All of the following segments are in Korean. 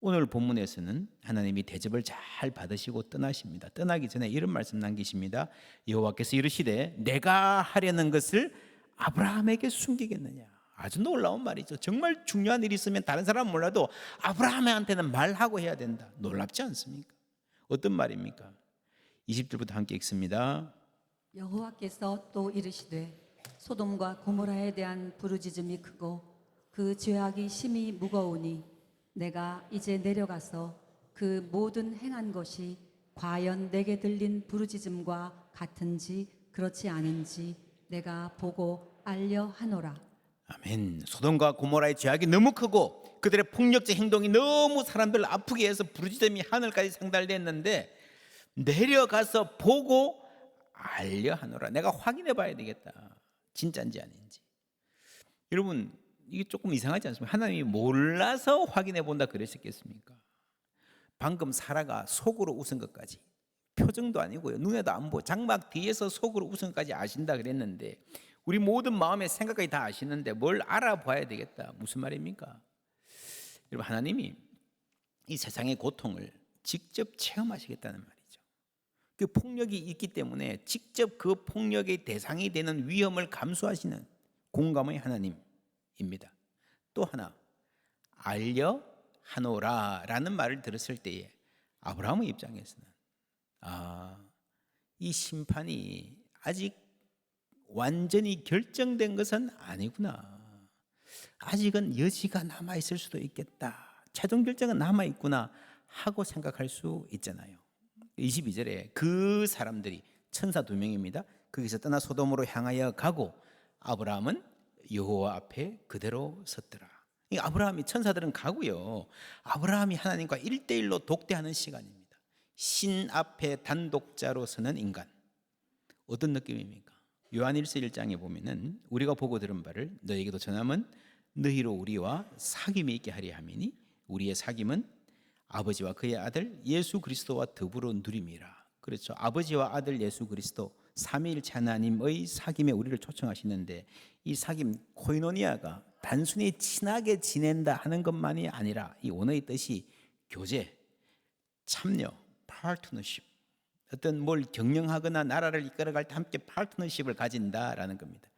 오늘 본문에서는 하나님이 대접을 잘 받으시고 떠나십니다. 떠나기 전에 이런 말씀 남기십니다. 여호와께서 이르시되 내가 하려는 것을 아브라함에게 숨기겠느냐. 아주 놀라운 말이죠. 정말 중요한 일이 있으면 다른 사람은 몰라도 아브라함한테는 말하고 해야 된다. 놀랍지 않습니까? 어떤 말입니까? 20절부터 함께 읽습니다. 여호와께서 또 이르시되 소돔과 고모라에 대한 부르짖음이 크고 그 죄악이 심히 무거우니 내가 이제 내려가서 그 모든 행한 것이 과연 내게 들린 부르짖음과 같은지 그렇지 않은지 내가 보고 알려 하노라. 아멘. 소돔과 고모라의 죄악이 너무 크고 그들의 폭력적 행동이 너무 사람들을 아프게 해서 부르짖음이 하늘까지 상달됐는데 내려가서 보고 알려 하노라. 내가 확인해 봐야 되겠다. 진짜인지 아닌지. 여러분, 이게 조금 이상하지 않습니까? 하나님이 몰라서 확인해 본다 그러셨겠습니까? 방금 사라가 속으로 웃은 것까지, 표정도 아니고요, 눈에도 안 보고 장막 뒤에서 속으로 웃은 것까지 아신다 그랬는데 우리 모든 마음의 생각까지 다 아시는데 뭘 알아봐야 되겠다. 무슨 말입니까? 여러분, 하나님이 이 세상의 고통을 직접 체험하시겠다는 말이죠. 그 폭력이 있기 때문에 직접 그 폭력의 대상이 되는 위험을 감수하시는 공감의 하나님입니다. 또 하나, 알려 하노라라는 말을 들었을 때에 아브라함의 입장에서는 이 심판이 아직 완전히 결정된 것은 아니구나. 아직은 여지가 남아있을 수도 있겠다. 최종 결정은 남아있구나 하고 생각할 수 있잖아요. 22절에 그 사람들이 천사 2명입니다. 거기서 떠나 소돔으로 향하여 가고 아브라함은 여호와 앞에 그대로 섰더라. 아브라함이, 천사들은 가고요, 아브라함이 하나님과 1대1로 독대하는 시간입니다. 신 앞에 단독자로 서는 인간. 어떤 느낌입니까? 요한일서 1장에 보면은 우리가 보고 들은 바를 너에게도 전함은 너희로 우리와 사귐이 있게 하려 함이니 우리의 사귐은 아버지와 그의 아들 예수 그리스도와 더불어 누림이라. 그렇죠. 아버지와 아들 예수 그리스도 삼위일체 하나님의 사귐에 우리를 초청하시는데 이 사귐 코이노니아가 단순히 친하게 지낸다 하는 것만이 아니라 이 원어의 뜻이 교제, 참여, 파트너십, 어떤 뭘 경영하거나 나라를 이끌어갈 때 함께 파트너십을 가진다라는 겁니다.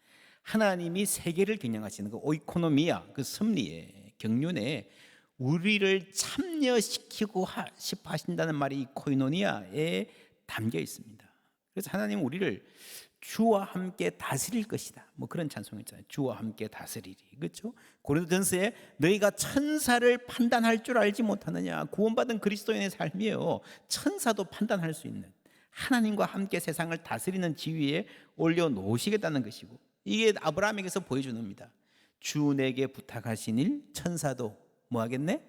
하나님이 세계를 경영하시는 그 오이코노미아, 그 섭리에, 경륜에 우리를 참여시키고 싶어 하신다는 말이 이 코이노니아에 담겨 있습니다. 그래서 하나님은 우리를 주와 함께 다스릴 것이다, 뭐 그런 찬송했잖아요. 주와 함께 다스리리. 그렇죠? 고린도전서에 너희가 천사를 판단할 줄 알지 못하느냐. 구원받은 그리스도인의 삶이에요. 천사도 판단할 수 있는, 하나님과 함께 세상을 다스리는 지위에 올려놓으시겠다는 것이고, 이게 아브라함에게서 보여주는 겁니다. 주 내게 부탁하신 일 천사도 뭐 하겠네?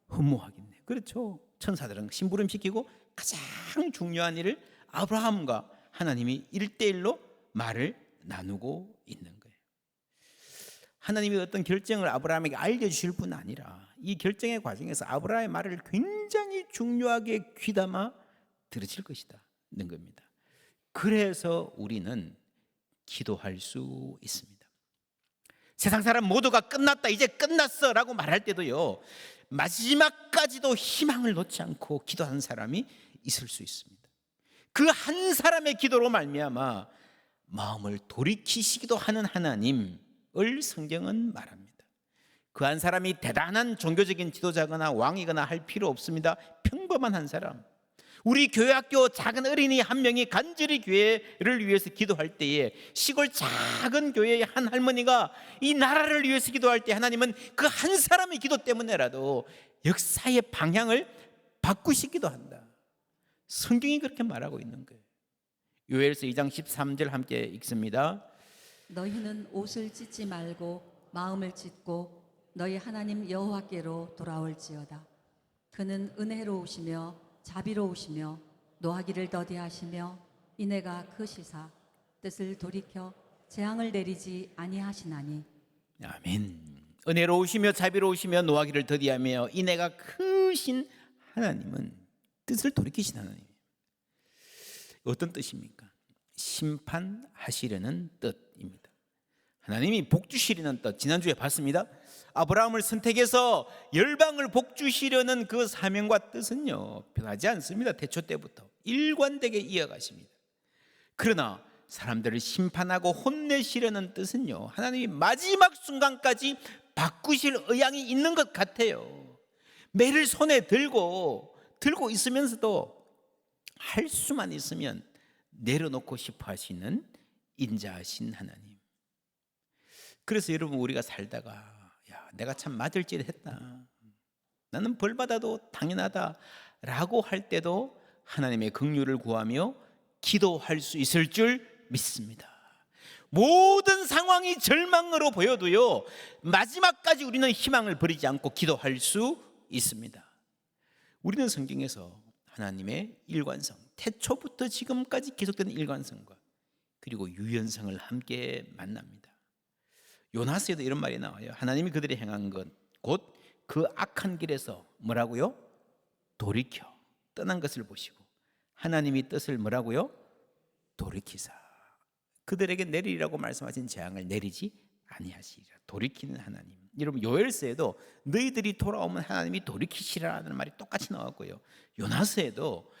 흠모하겠네. 그렇죠. 천사들은 심부름시키고 가장 중요한 일을 아브라함과 하나님이 1대1로 말을 나누고 있는 거예요. 하나님이 어떤 결정을 아브라함에게 알려주실 뿐 아니라 이 결정의 과정에서 아브라함의 말을 굉장히 중요하게 귀담아 들으실 것이다 는 겁니다. 그래서 우리는 기도할 수 있습니다. 세상 사람 모두가 끝났다, 이제 끝났어 라고 말할 때도요, 마지막까지도 희망을 놓지 않고 기도하는 사람이 있을 수 있습니다. 그 한 사람의 기도로 말미암아 마음을 돌이키시기도 하는 하나님을 성경은 말합니다. 그 한 사람이 대단한 종교적인 지도자거나 왕이거나 할 필요 없습니다. 평범한 한 사람, 우리 교회학교 작은 어린이 한 명이 간절히 교회를 위해서 기도할 때에, 시골 작은 교회의 한 할머니가 이 나라를 위해서 기도할 때 하나님은 그 한 사람의 기도 때문에라도 역사의 방향을 바꾸시기도 한다. 성경이 그렇게 말하고 있는 거예요. 요엘서 2장 13절 함께 읽습니다. 너희는 옷을 찢지 말고 마음을 찢고 너희 하나님 여호와께로 돌아올지어다. 그는 은혜로우시며 자비로우시며 노하기를 더디하시며 인애가 크시사 뜻을 돌이켜 재앙을 내리지 아니하시나니. 아멘. 은혜로우시며 자비로우시며 노하기를 더디하며 인애가 크신 하나님은 뜻을 돌이키신 하나님이에요. 어떤 뜻입니까? 심판하시려는 뜻입니다. 하나님이 복 주시려는 뜻, 지난주에 봤습니다. 아브라함을 선택해서 열방을 복 주시려는 그 사명과 뜻은요, 변하지 않습니다. 태초 때부터 일관되게 이어가십니다. 그러나 사람들을 심판하고 혼내시려는 뜻은요, 하나님이 마지막 순간까지 바꾸실 의향이 있는 것 같아요. 매를 손에 들고 있으면서도 할 수만 있으면 내려놓고 싶어 하시는 인자하신 하나님. 그래서 여러분, 우리가 살다가 야, 내가 참 맞을 짓 했다, 나는 벌 받아도 당연하다 라고 할 때도 하나님의 긍휼을 구하며 기도할 수 있을 줄 믿습니다. 모든 상황이 절망으로 보여도요, 마지막까지 우리는 희망을 버리지 않고 기도할 수 있습니다. 우리는 성경에서 하나님의 일관성, 태초부터 지금까지 계속되는 일관성과 그리고 유연성을 함께 만납니다. 요나스에도 이런 말이 나와요. 하나님이 그들이 행한 것, 곧 그 악한 길에서 뭐라고요? 돌이켜 떠난 것을 보시고 하나님이 뜻을 뭐라고요? 돌이키사 그들에게 내리라고 말씀하신 재앙을 내리지 아니하시리라. 돌이키는 하나님. 여러분, 요엘서에도 너희들이 돌아오면 하나님이 돌이키시라는 말이 똑같이 나왔고요, 요나스에도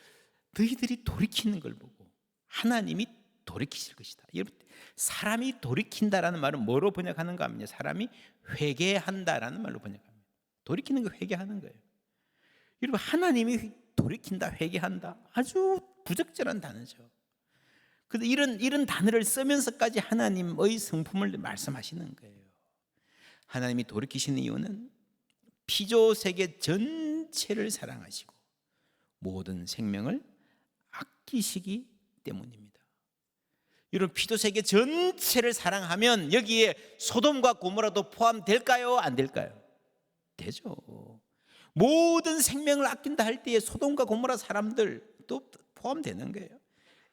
너희들이 돌이키는 걸 보고 하나님이 돌이키실 것이다. 여러분, 사람이 돌이킨다라는 말은 뭐로 번역하는가 하면요, 사람이 회개한다라는 말로 번역합니다. 돌이키는 거 회개하는 거예요. 여러분, 하나님이 돌이킨다, 회개한다, 아주 부적절한 단어죠. 그런데 이런 단어를 쓰면서까지 하나님의 성품을 말씀하시는 거예요. 하나님이 돌이키시는 이유는 피조 세계 전체를 사랑하시고 모든 생명을 아끼시기 때문입니다. 여러분, 피조 세계 전체를 사랑하면 여기에 소돔과 고모라도 포함될까요? 안 될까요? 되죠. 모든 생명을 아낀다 할 때에 소돔과 고모라 사람들도 포함되는 거예요.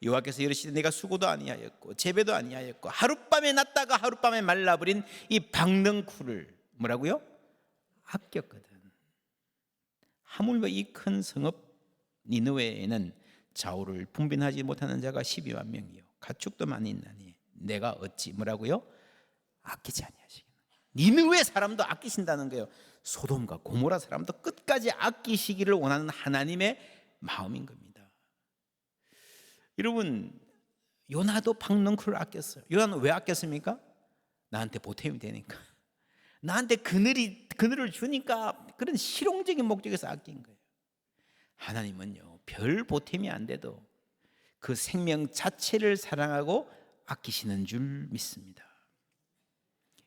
여호와께서 이르시되 내가 수고도 아니하였고 재배도 아니하였고 하룻밤에 났다가 하룻밤에 말라버린 이 박능쿨을 뭐라고요? 아꼈거든. 하물며 이 큰 성읍 니느웨에는 좌우를 분빈하지 못하는 자가 12만 명이요 가축도 많이 있나니 내가 어찌 뭐라고요? 아끼지 아니하시겠나. 니느웨 사람도 아끼신다는 거예요. 소돔과 고모라 사람도 끝까지 아끼시기를 원하는 하나님의 마음인 겁니다. 여러분, 요나도 박능쿨을 아꼈어요. 요나는 왜 아꼈습니까? 나한테 보탬이 되니까, 나한테 그늘을 주니까, 그런 실용적인 목적에서 아낀 거예요. 하나님은요, 별 보탬이 안 돼도 그 생명 자체를 사랑하고 아끼시는 줄 믿습니다.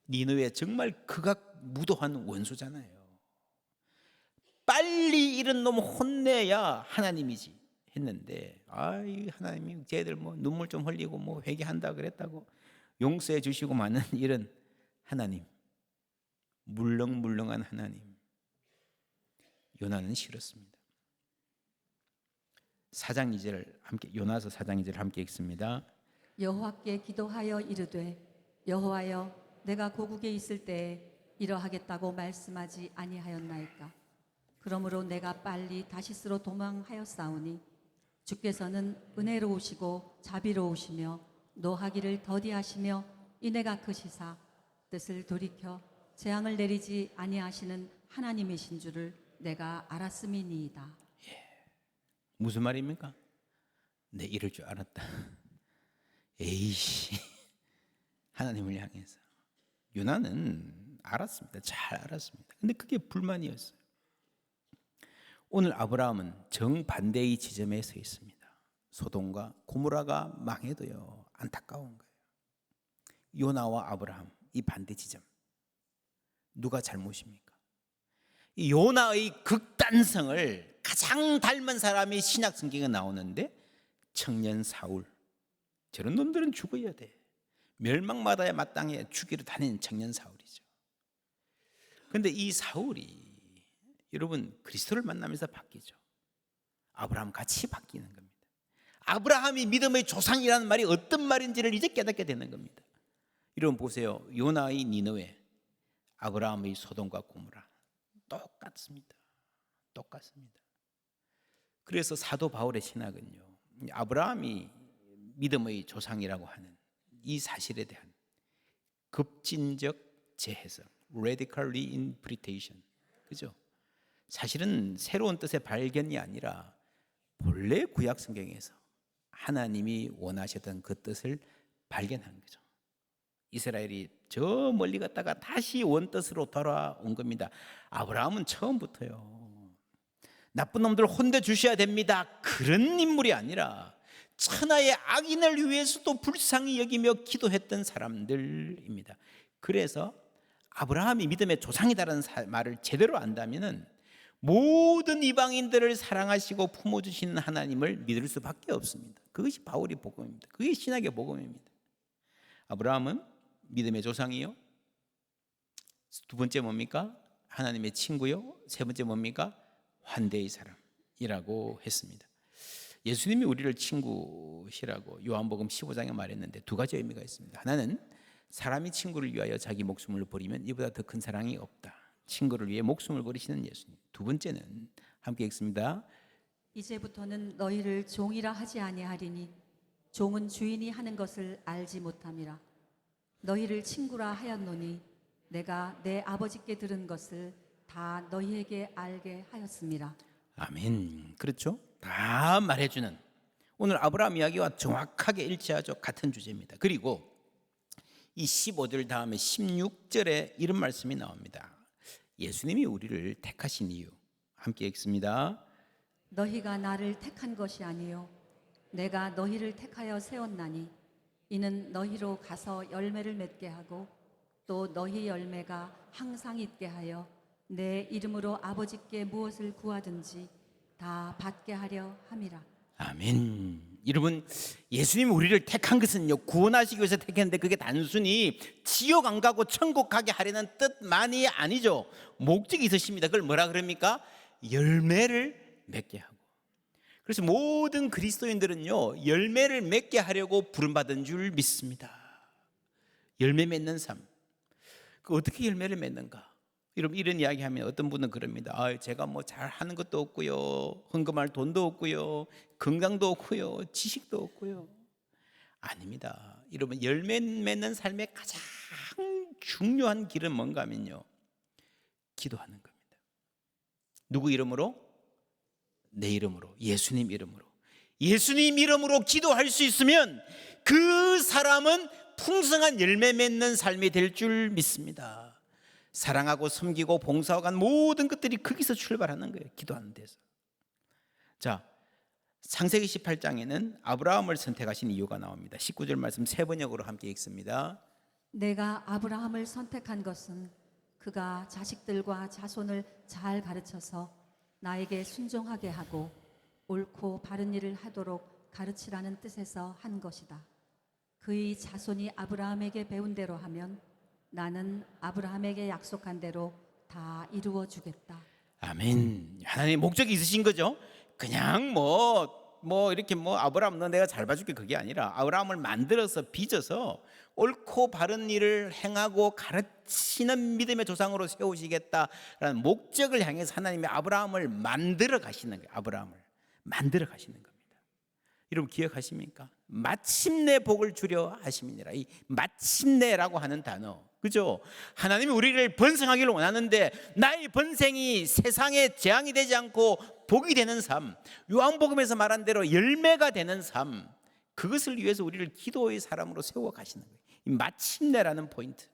니느웨 정말 극악무도한 원수잖아요. 빨리 이런 놈 혼내야 하나님이지 했는데, 아이 하나님이 쟤들 뭐 눈물 좀 흘리고 뭐 회개한다 그랬다고 용서해 주시고 마는 이런 하나님, 물렁물렁한 하나님, 요나는 싫었습니다. 4장 2절 함께, 요나서 4장 2절 함께 읽습니다. 여호와께 기도하여 이르되 여호와여 내가 고국에 있을 때에 이러하겠다고 말씀하지 아니하였나이까. 그러므로 내가 빨리 다시스로 도망하였사오니 주께서는 은혜로우시고 자비로우시며 노하기를 더디하시며 인애가 크시사 뜻을 돌이켜 재앙을 내리지 아니하시는 하나님이신 줄을 내가 알았음이니이다. 무슨 말입니까? 내 이럴 줄 알았다. 에이씨, 하나님을 향해서 요나는 알았습니다. 잘 알았습니다. 근데 그게 불만이었어요. 오늘 아브라함은 정반대의 지점에 서 있습니다. 소돔과 고모라가 망해도요, 안타까운 거예요. 요나와 아브라함, 이 반대 지점, 누가 잘못입니까? 이 요나의 극단성을 가장 닮은 사람이 신약 성경에 나오는데 청년 사울, 저런 놈들은 죽어야 돼. 멸망마다야 마땅해 죽이러 다니는 청년 사울이죠. 그런데 이 사울이 여러분 그리스도를 만나면서 바뀌죠. 아브라함 같이 바뀌는 겁니다. 아브라함이 믿음의 조상이라는 말이 어떤 말인지를 이제 깨닫게 되는 겁니다. 여러분 보세요. 요나의 니느웨, 아브라함의 소돔과 고모라 똑같습니다. 똑같습니다. 그래서 사도 바울의 신학은요, 아브라함이 믿음의 조상이라고 하는 이 사실에 대한 급진적 재해석, radical reinterpretation. 그죠? 사실은 새로운 뜻의 발견이 아니라 본래 구약 성경에서 하나님이 원하셨던 그 뜻을 발견한 거죠. 이스라엘이 저 멀리 갔다가 다시 원뜻으로 돌아온 겁니다. 아브라함은 처음부터요, 나쁜 놈들 혼내 주셔야 됩니다, 그런 인물이 아니라 천하의 악인을 위해서도 불쌍히 여기며 기도했던 사람들입니다. 그래서 아브라함이 믿음의 조상이다라는 말을 제대로 안다면은 모든 이방인들을 사랑하시고 품어주시는 하나님을 믿을 수밖에 없습니다. 그것이 바울의 복음입니다. 그게 신학의 복음입니다. 아브라함은 믿음의 조상이요, 두 번째 뭡니까? 하나님의 친구요, 세 번째 뭡니까? 환대의 사람이라고 했습니다. 예수님이 우리를 친구시라고 요한복음 15장에 말했는데 두 가지 의미가 있습니다. 하나는 사람이 친구를 위하여 자기 목숨을 버리면 이보다 더 큰 사랑이 없다. 친구를 위해 목숨을 버리시는 예수님. 두 번째는 함께 읽습니다. 이제부터는 너희를 종이라 하지 아니하리니 종은 주인이 하는 것을 알지 못함이라. 너희를 친구라 하였노니 내가 내 아버지께 들은 것을 다 너희에게 알게 하였음이라. 아멘. 그렇죠? 다 말해주는, 오늘 아브라함 이야기와 정확하게 일치하죠. 같은 주제입니다. 그리고 이 15절 다음에 16절에 이런 말씀이 나옵니다. 예수님이 우리를 택하신 이유, 함께 읽습니다. 너희가 나를 택한 것이 아니요 내가 너희를 택하여 세웠나니 이는 너희로 가서 열매를 맺게 하고 또 너희 열매가 항상 있게 하여 내 이름으로 아버지께 무엇을 구하든지 다 받게 하려 함이라. 아멘. 여러분, 예수님이 우리를 택한 것은요, 구원하시기 위해서 택했는데 그게 단순히 지옥 안 가고 천국 가게 하려는 뜻만이 아니죠. 목적이 있으십니다. 그걸 뭐라 그럽니까? 열매를 맺게 하고. 그래서 모든 그리스도인들은요, 열매를 맺게 하려고 부름받은 줄 믿습니다. 열매 맺는 삶. 그 어떻게 열매를 맺는가? 여러분, 이런 이야기하면 어떤 분은 그럽니다. 제가 뭐 잘하는 것도 없고요, 헌금할 돈도 없고요, 건강도 없고요, 지식도 없고요. 아닙니다. 여러분, 열매 맺는 삶의 가장 중요한 길은 뭔가 하면요, 기도하는 겁니다. 누구 이름으로? 내 이름으로, 예수님 이름으로. 예수님 이름으로 기도할 수 있으면 그 사람은 풍성한 열매 맺는 삶이 될 줄 믿습니다. 사랑하고 섬기고 봉사하고 간 모든 것들이 거기서 출발하는 거예요. 기도하는 데서. 자, 창세기 18장에는 아브라함을 선택하신 이유가 나옵니다. 19절 말씀 세 번역으로 함께 읽습니다. 내가 아브라함을 선택한 것은 그가 자식들과 자손을 잘 가르쳐서 나에게 순종하게 하고 옳고 바른 일을 하도록 가르치라는 뜻에서 한 것이다. 그의 자손이 아브라함에게 배운 대로 하면 나는 아브라함에게 약속한 대로 다 이루어 주겠다. 아멘. 하나님 목적이 있으신 거죠. 그냥 이렇게 아브라함 너 내가 잘 봐줄게, 그게 아니라 아브라함을 만들어서 빚어서 옳고 바른 일을 행하고 가르치는 믿음의 조상으로 세우시겠다라는 목적을 향해서 하나님이 아브라함을 만들어 가시는 거예요. 아브라함을 만들어 가시는 겁니다. 여러분 기억하십니까? 마침내 복을 주려 하심이니라. 이 마침내라고 하는 단어, 그죠? 하나님이 우리를 번성하기를 원하는데 나의 번성이 세상에 재앙이 되지 않고 복이 되는 삶, 요한복음에서 말한 대로 열매가 되는 삶, 그것을 위해서 우리를 기도의 사람으로 세워 가시는 거예요. 이 마침내라는 포인트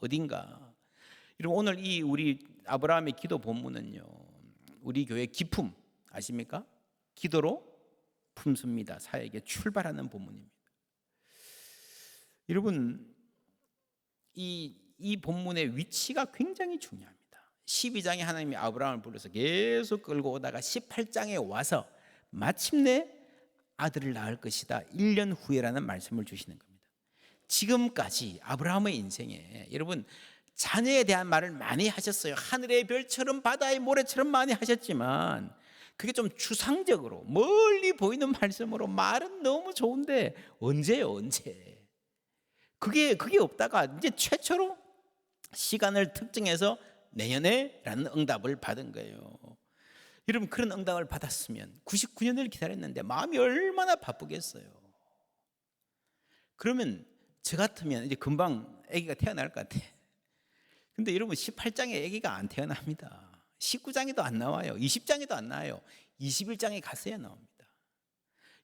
어딘가. 여러분 오늘 이 우리 아브라함의 기도 본문은요, 우리 교회 기품 아십니까? 기도로 품습니다. 사역에 출발하는 본문입니다. 여러분 이 본문의 위치가 굉장히 중요합니다. 12장에 하나님이 아브라함을 불러서 계속 끌고 오다가 18장에 와서 마침내 아들을 낳을 것이다 1년 후에라는 말씀을 주시는 겁니다. 지금까지 아브라함의 인생에 여러분 자녀에 대한 말을 많이 하셨어요. 하늘의 별처럼 바다의 모래처럼 많이 하셨지만 그게 좀 추상적으로 멀리 보이는 말씀으로 말은 너무 좋은데 언제요, 언제? 그게 없다가 이제 최초로 시간을 특정해서 내년에라는 응답을 받은 거예요. 여러분 그런 응답을 받았으면 99년을 기다렸는데 마음이 얼마나 바쁘겠어요. 그러면 저 같으면 이제 금방 아기가 태어날 것 같아. 근데 여러분 18장에 아기가 안 태어납니다. 19장에도 안 나와요. 20장에도 안 나와요. 21장에 가서야 나옵니다.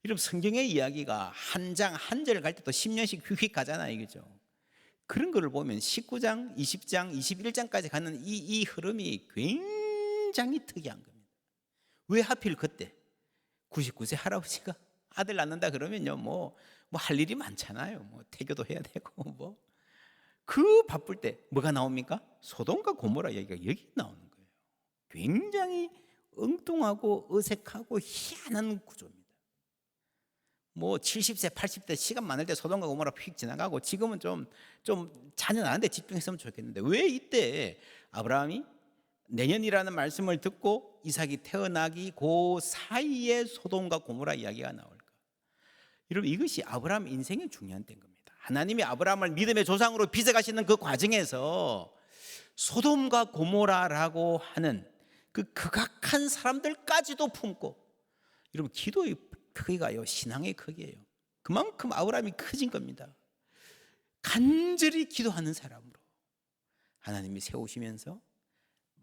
여러분 성경의 이야기가 한 장 한 절 갈 때도 10년씩 휙휙 가잖아요. 그죠? 그런 거를 보면 19장, 20장, 21장까지 가는 이 흐름이 굉장히 특이한 겁니다. 왜 하필 그때 99세 할아버지가 아들 낳는다 그러면요 뭐 할 일이 많잖아요. 뭐 태교도 해야 되고 뭐 그 바쁠 때 뭐가 나옵니까? 소돔과 고모라 얘기가 여기 나오는 거예요. 굉장히 엉뚱하고 어색하고 희한한 구조입니다. 뭐 70세, 80대 시간 많을 때 소돔과 고모라 휙 지나가고 지금은 좀 자녀 낳는데 집중했으면 좋겠는데 왜 이때 아브라함이 내년이라는 말씀을 듣고 이삭이 태어나기 그 사이에 소돔과 고모라 이야기가 나올까? 여러분 이것이 아브라함 인생의 중요한 때인 겁니다. 하나님이 아브라함을 믿음의 조상으로 빚어가시는 그 과정에서 소돔과 고모라라고 하는 그 극악한 사람들까지도 품고, 여러분 기도의 크기가요 신앙의 크기예요. 그만큼 아브라함이 커진 겁니다. 간절히 기도하는 사람으로 하나님이 세우시면서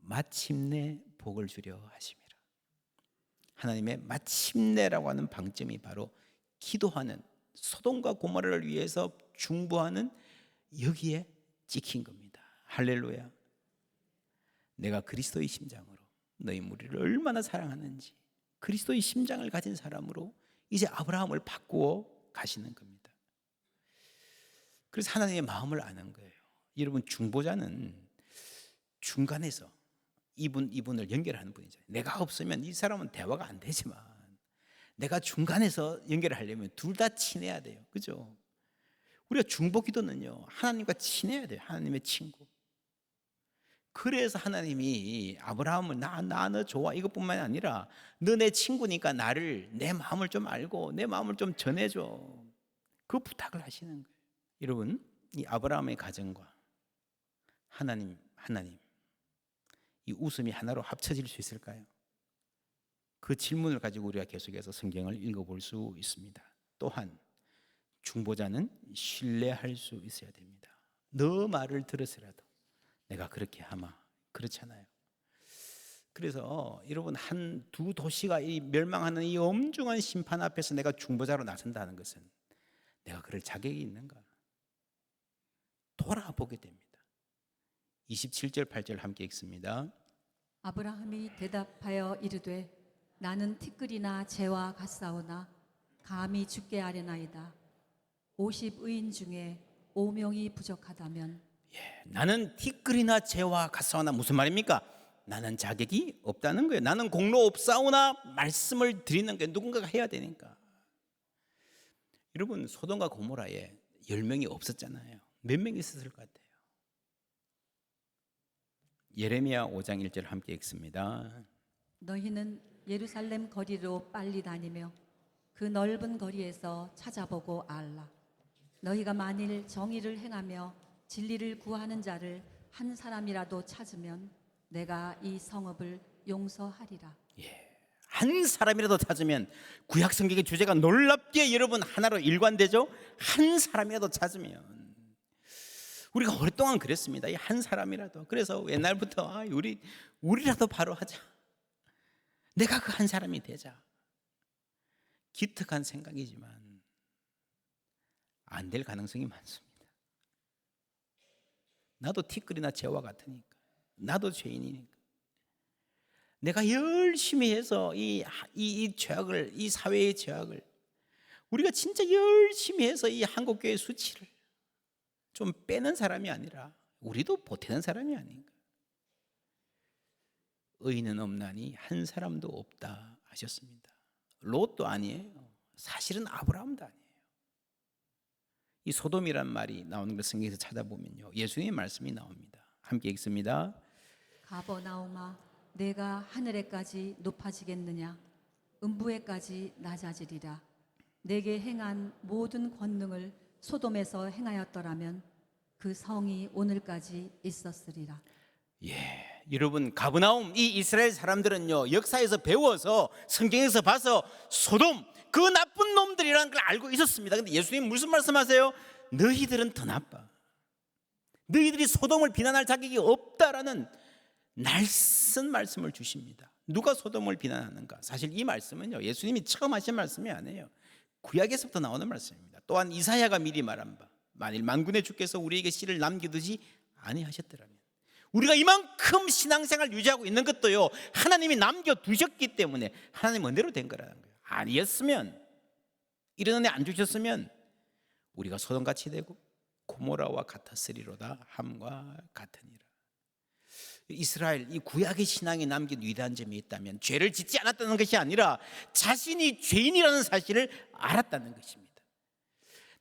마침내 복을 주려 하심이라. 하나님의 마침내라고 하는 방점이 바로 기도하는 소돔과 고모라를 위해서 중보하는 여기에 찍힌 겁니다. 할렐루야. 내가 그리스도의 심장으로 너희 무리를 얼마나 사랑하는지 그리스도의 심장을 가진 사람으로 이제 아브라함을 바꾸어 가시는 겁니다. 그래서 하나님의 마음을 아는 거예요. 여러분 중보자는 중간에서 이분을 연결하는 분이죠. 내가 없으면 이 사람은 대화가 안 되지만 내가 중간에서 연결을 하려면 둘 다 친해야 돼요. 그죠? 우리가 중보 기도는요 하나님과 친해야 돼요. 하나님의 친구. 그래서 하나님이 아브라함을 너 좋아 이것뿐만이 아니라 너 내 친구니까 내 마음을 좀 알고 내 마음을 좀 전해줘. 그 부탁을 하시는 거예요. 여러분 이 아브라함의 가정과 하나님 이 웃음이 하나로 합쳐질 수 있을까요? 그 질문을 가지고 우리가 계속해서 성경을 읽어볼 수 있습니다. 또한 중보자는 신뢰할 수 있어야 됩니다. 너 말을 들었으라도 내가 그렇게 하마 그렇잖아요. 그래서 여러분 두 도시가 멸망하는 이 엄중한 심판 앞에서 내가 중보자로 나선다는 것은 내가 그럴 자격이 있는가 돌아보게 됩니다. 27절 8절 함께 읽습니다. 아브라함이 대답하여 이르되 나는 티끌이나 재와 같사오나 감히 죽게 아뢰나이다. 50의인 중에 5명이 부족하다면 나는 티끌이나 재와 같사오나 무슨 말입니까? 나는 자격이 없다는 거예요. 나는 공로 없사오나 말씀을 드리는 게 누군가가 해야 되니까. 여러분 소돔과 고모라에 10명이 없었잖아요. 몇 명이 있었을 것 같아요? 예레미야 5장 1절 함께 읽습니다. 너희는 예루살렘 거리로 빨리 다니며 그 넓은 거리에서 찾아보고 알라. 너희가 만일 정의를 행하며 진리를 구하는 자를 한 사람이라도 찾으면 내가 이 성읍을 용서하리라. 한 사람이라도 찾으면 구약 성경의 주제가 놀랍게 여러분 하나로 일관되죠. 한 사람이라도 찾으면 우리가 오랫동안 그랬습니다. 이 한 사람이라도. 그래서 옛날부터 우리라도 바로 하자. 내가 그 한 사람이 되자. 기특한 생각이지만 안 될 가능성이 많습니다. 나도 티끌이나 재와 같으니까. 나도 죄인이니까. 내가 열심히 해서 이 죄악을, 이 사회의 죄악을 우리가 진짜 열심히 해서 이 한국교회 수치를 좀 빼는 사람이 아니라 우리도 보태는 사람이 아닌가. 의인은 없나니 한 사람도 없다 하셨습니다. 롯도 아니에요. 사실은 아브라함도 아니에요. 이 소돔이란 말이 나오는 걸 성경에서 찾아보면요 예수님의 말씀이 나옵니다. 함께 읽습니다. 가버나움아 내가 하늘에까지 높아지겠느냐 음부에까지 낮아지리라. 내게 행한 모든 권능을 소돔에서 행하였더라면 그 성이 오늘까지 있었으리라. 여러분 가버나움 이 이스라엘 사람들은요 역사에서 배워서 성경에서 봐서 소돔 그 나쁜 놈들이라는 걸 알고 있었습니다. 근데 예수님 무슨 말씀하세요? 너희들은 더 나빠. 너희들이 소돔을 비난할 자격이 없다라는 날선 말씀을 주십니다. 누가 소돔을 비난하는가? 사실 이 말씀은요, 예수님이 처음 하신 말씀이 아니에요. 구약에서부터 나오는 말씀입니다. 또한 이사야가 미리 말한 바, 만일 만군의 주께서 우리에게 씨를 남기듯이 아니하셨더라면, 우리가 이만큼 신앙생활 유지하고 있는 것도요, 하나님이 남겨두셨기 때문에 하나님 은혜로 된 거라는 거예요. 아니었으면, 이런 은혜 안 주셨으면 우리가 소돔같이 되고 고모라와 같았으리로다 함과 같으니라. 이스라엘, 이 구약의 신앙에 남긴 위대한 점이 있다면 죄를 짓지 않았다는 것이 아니라 자신이 죄인이라는 사실을 알았다는 것입니다.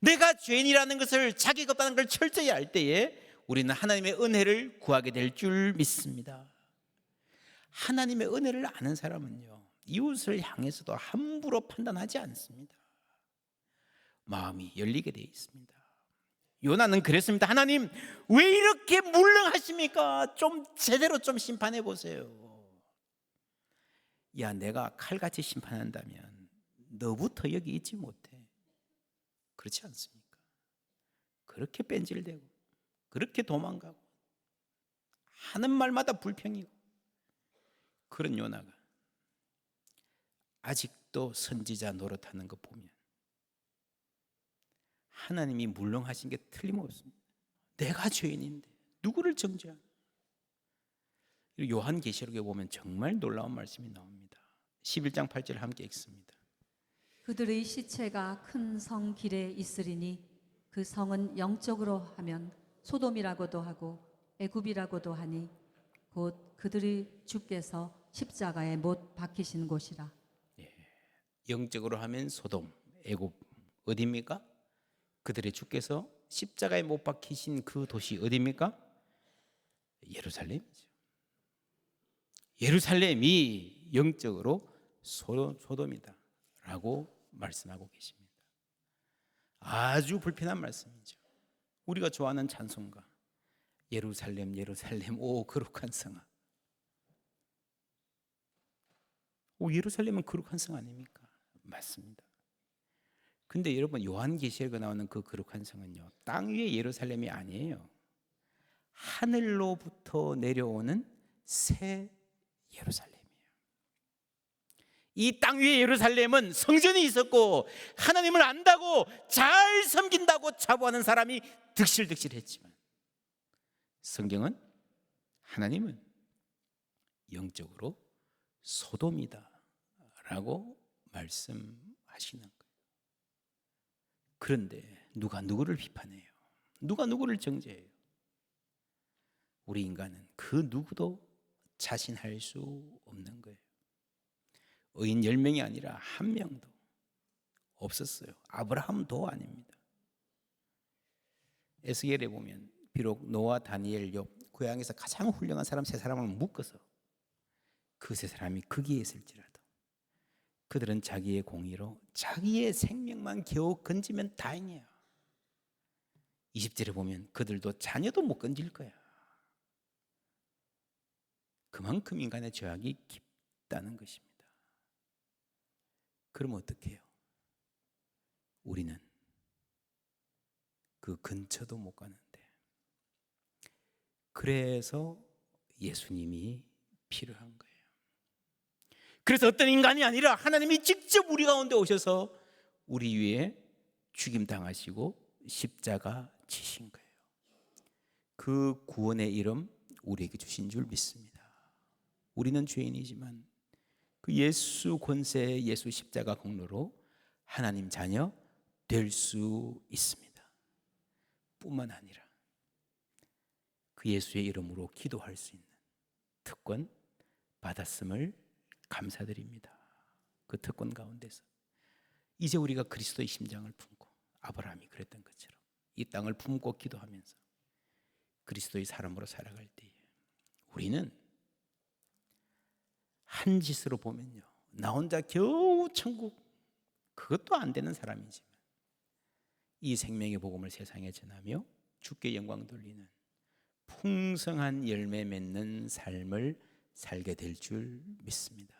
내가 죄인이라는 것을, 자기가 없다는 걸 철저히 알 때에 우리는 하나님의 은혜를 구하게 될 줄 믿습니다. 하나님의 은혜를 아는 사람은요, 이웃을 향해서도 함부로 판단하지 않습니다. 마음이 열리게 되어 있습니다. 요나는 그랬습니다. 하나님, 왜 이렇게 물렁하십니까? 좀 제대로 좀 심판해 보세요. 야, 내가 칼같이 심판한다면 너부터 여기 있지 못해. 그렇지 않습니까? 그렇게 뺀질대고, 그렇게 도망가고, 하는 말마다 불평이고, 그런 요나가 아직도 선지자 노릇하는 거 보면 하나님이 물렁하신 게 틀림없습니다. 내가 죄인인데 누구를 정죄하나? 요한계시록에 보면 정말 놀라운 말씀이 나옵니다. 11장 8절 함께 읽습니다. 그들의 시체가 큰 성 길에 있으리니 그 성은 영적으로 하면 소돔이라고도 하고 애굽이라고도 하니 곧 그들의 주께서 십자가에 못 박히신 곳이라. 영적으로 하면 소돔, 애굽, 어디입니까? 그들의 주께서 십자가에 못 박히신 그 도시 어디입니까? 예루살렘이죠. 예루살렘이 영적으로 소돔이다 라고 말씀하고 계십니다. 아주 불편한 말씀이죠. 우리가 좋아하는 찬송가, 예루살렘 예루살렘 오 거룩한 성아. 오, 예루살렘은 거룩한 성 아닙니까? 맞습니다. 근데 여러분, 요한계시록에 나오는 그 거룩한 성은요, 땅 위의 예루살렘이 아니에요. 하늘로부터 내려오는 새 예루살렘이에요. 이 땅 위의 예루살렘은 성전이 있었고 하나님을 안다고 잘 섬긴다고 자부하는 사람이 득실득실했지만, 성경은 하나님은 영적으로 소돔이다 라고 말씀하시는 거예요. 그런데 누가 누구를 비판해요? 누가 누구를 정죄해요? 우리 인간은 그 누구도 자신할 수 없는 거예요. 의인 10명이 아니라 1명도 없었어요. 아브라함도 아닙니다. 에스겔에 보면 비록 노아, 다니엘, 욥, 고향에서 가장 훌륭한 사람 3사람을 묶어서 그 3사람이 거기에 있을지라도 그들은 자기의 공의로 자기의 생명만 겨우 건지면 다행이야. 20절에 보면 그들도 자녀도 못 건질 거야. 그만큼 인간의 죄악이 깊다는 것입니다. 그럼 어떻게 해요? 우리는 그 근처도 못 가는데, 그래서 예수님이 필요한 거예요. 그래서 어떤 인간이 아니라 하나님이 직접 우리 가운데 오셔서 우리 위에 죽임당하시고 십자가 지신 거예요. 그 구원의 이름 우리에게 주신 줄 믿습니다. 우리는 죄인이지만 그 예수 권세의 예수 십자가 공로로 하나님 자녀 될 수 있습니다. 뿐만 아니라 그 예수의 이름으로 기도할 수 있는 특권 받았음을 감사드립니다. 그 특권 가운데서 이제 우리가 그리스도의 심장을 품고, 아브라함이 그랬던 것처럼 이 땅을 품고 기도하면서 그리스도의 사람으로 살아갈 때에 우리는 한 짓으로 보면요, 나 혼자 겨우 천국, 그것도 안 되는 사람이지만 이 생명의 복음을 세상에 전하며 주께 영광 돌리는 풍성한 열매 맺는 삶을 살게 될 줄 믿습니다.